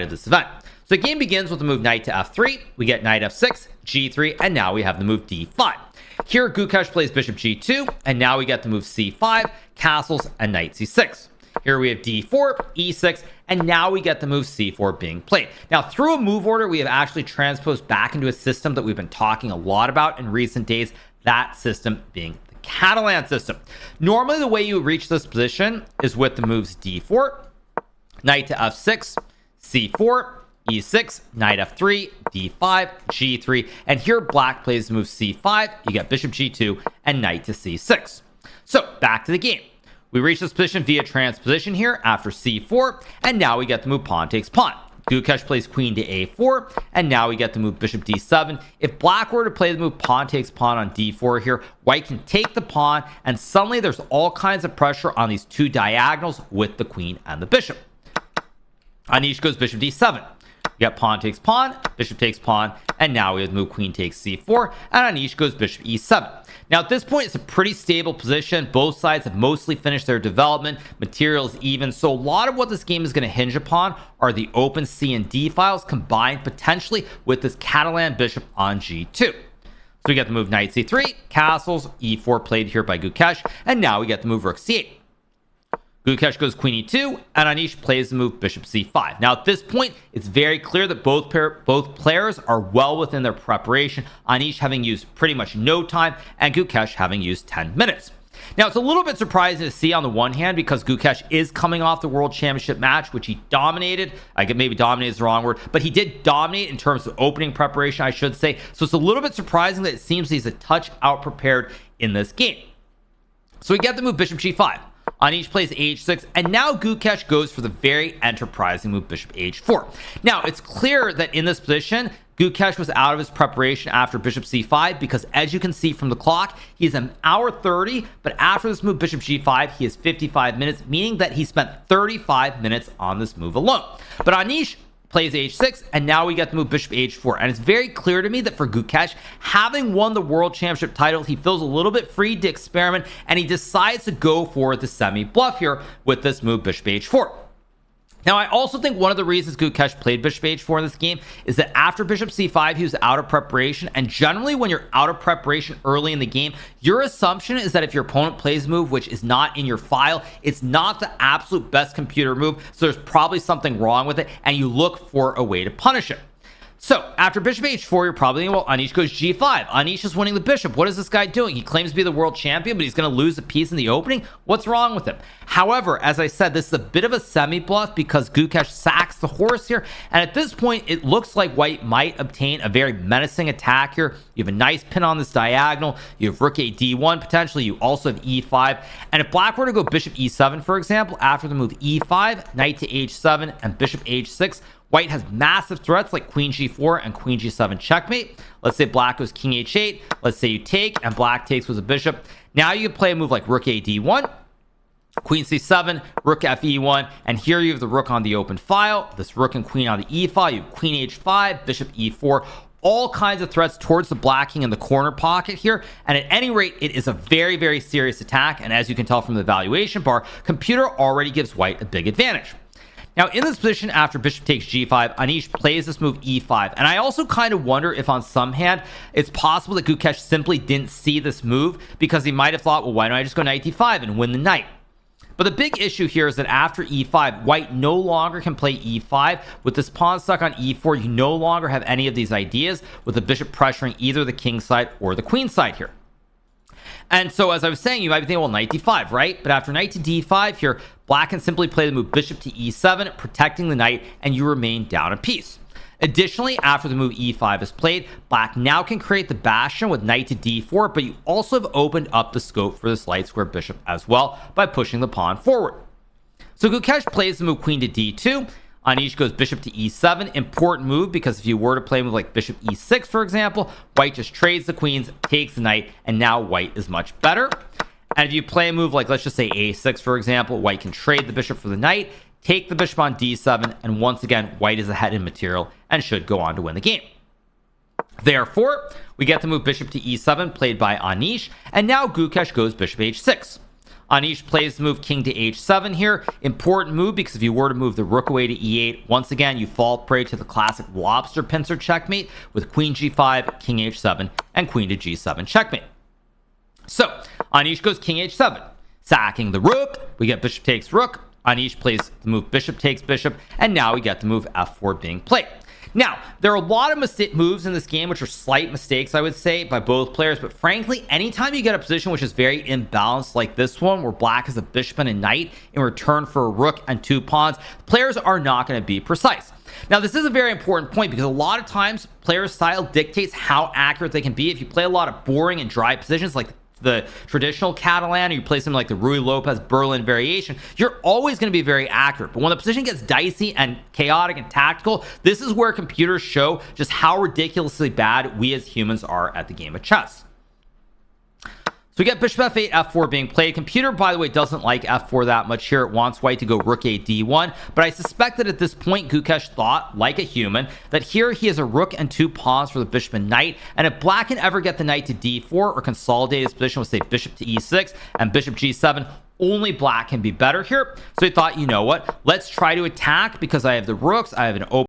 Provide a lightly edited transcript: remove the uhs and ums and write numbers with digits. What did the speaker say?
of this event. So the game begins with the move knight to f3. We get knight f6, g3, and now we have the move d5. Here, Gukesh plays bishop g2, and now we get the move c5, castles, and knight c6. Here we have d4, e6, and now we get the move c4 being played. Now, through a move order, we have actually transposed back into a system that we've been talking a lot about in recent days, that system being the Catalan system. Normally, the way you reach this position is with the moves d4, knight to f6, c4, e6, knight f3, d5, g3, and here black plays the move c5, you get bishop g2, and knight to c6. So, back to the game. We reach this position via transposition here after c4, and now we get the move pawn takes pawn. Gukesh plays queen to a4, and now we get the move bishop d7. If black were to play the move pawn takes pawn on d4 here, white can take the pawn, and suddenly there's all kinds of pressure on these two diagonals with the queen and the bishop. Anish goes bishop d7. We got pawn takes pawn, bishop takes pawn, and now we have the move queen takes c4, and Anish goes bishop e7. Now at this point, it's a pretty stable position. Both sides have mostly finished their development. Material is even. So a lot of what this game is going to hinge upon are the open C and D files combined potentially with this Catalan bishop on g2. So we get the move knight c3, castles, e4 played here by Gukesh, and now we get the move rook c8. Gukesh goes queen e2, and Anish plays the move bishop c5. Now, at this point, it's very clear that both players are well within their preparation, Anish having used pretty much no time, and Gukesh having used 10 minutes. Now, it's a little bit surprising to see on the one hand because Gukesh is coming off the World Championship match, which he dominated. I get maybe dominate is the wrong word, but he did dominate in terms of opening preparation, I should say. So it's a little bit surprising that it seems he's a touch out prepared in this game. So we get the move bishop g5. Anish plays h6, and now Gukesh goes for the very enterprising move bishop h4. Now, it's clear that in this position, Gukesh was out of his preparation after bishop c5 because, as you can see from the clock, he's an hour 30, but after this move bishop g5, he has 55 minutes, meaning that he spent 35 minutes on this move alone. But Anish plays h6, and now we get the move bishop h4, and it's very clear to me that for Gukesh, having won the world championship title, he feels a little bit free to experiment, and he decides to go for the semi-bluff here with this move bishop h4. Now, I also think one of the reasons Gukesh played bishop h4 in this game is that after bishop c5, he was out of preparation. And generally, when you're out of preparation early in the game, your assumption is that if your opponent plays a move which is not in your file, it's not the absolute best computer move. So there's probably something wrong with it, and you look for a way to punish it. So, after bishop h4, you're probably thinking, well, Anish goes g5. Anish is winning the bishop. What is this guy doing? He claims to be the world champion, but he's going to lose a piece in the opening? What's wrong with him? However, as I said, this is a bit of a semi-bluff because Gukesh sacks the horse here. And at this point, it looks like white might obtain a very menacing attack here. You have a nice pin on this diagonal. You have rook a d1 potentially. You also have e5. And if black were to go bishop e7, for example, after the move e5, knight to h7, and bishop h6, white has massive threats like queen g4 and queen g7 checkmate. Let's say black goes king h8. Let's say you take and black takes with a bishop. Now you can play a move like rook a d1, queen c7, rook fe1, and here you have the rook on the open file, this rook and queen on the e file. You have queen h5, bishop e4, all kinds of threats towards the black king in the corner pocket here. And at any rate, it is a very, very serious attack. And as you can tell from the evaluation bar, computer already gives white a big advantage. Now, in this position, after bishop takes g5, Anish plays this move e5. And I also kind of wonder if on some hand, it's possible that Gukesh simply didn't see this move because he might have thought, well, why don't I just go knight d5 and win the knight? But the big issue here is that after e5, white no longer can play e5. With this pawn stuck on e4, you no longer have any of these ideas with the bishop pressuring either the king side or the queen side here. And so, as I was saying, you might be thinking, well, knight d5, right? But after knight to d5 here, black can simply play the move bishop to e7, protecting the knight, and you remain down a piece. Additionally, after the move e5 is played, black now can create the bastion with knight to d4, but you also have opened up the scope for this light square bishop as well by pushing the pawn forward. So Gukesh plays the move queen to d2. Anish goes bishop to e7. Important move because if you were to play a move like bishop e6, for example, white just trades the queens, takes the knight, and now white is much better. And if you play a move like, let's just say a6, for example, white can trade the bishop for the knight, take the bishop on d7, and once again, white is ahead in material and should go on to win the game. Therefore, we get the move bishop to e7 played by Anish, and now Gukesh goes bishop h6. Anish plays the move king to h7 here. Important move because if you were to move the rook away to e8, once again, you fall prey to the classic lobster pincer checkmate with queen g5, king h7, and queen to g7 checkmate. So Anish goes king h7, sacking the rook. We get bishop takes rook. Anish plays the move bishop takes bishop, and now we get the move f4 being played. Now, there are a lot of moves in this game which are slight mistakes, I would say, by both players, but frankly, anytime you get a position which is very imbalanced like this one, where black has a bishop and a knight in return for a rook and 2 pawns, players are not going to be precise. Now, this is a very important point because a lot of times players' style dictates how accurate they can be. If you play a lot of boring and dry positions like the traditional Catalan, or you play something like the Rui Lopez Berlin variation, you're always going to be very accurate. But when the position gets dicey and chaotic and tactical, this is where computers show just how ridiculously bad we as humans are at the game of chess. So we get bishop f8, f4 being played. Computer, by the way, doesn't like f4 that much here. It wants white to go rook a d1, but I suspect that at this point Gukesh thought, like a human, that here he has a rook and 2 pawns for the bishop and knight, and if black can ever get the knight to d4 or consolidate his position with, say, bishop to e6 and bishop g7, only black can be better here. So he thought, you know what, let's try to attack because I have the rooks, I have an open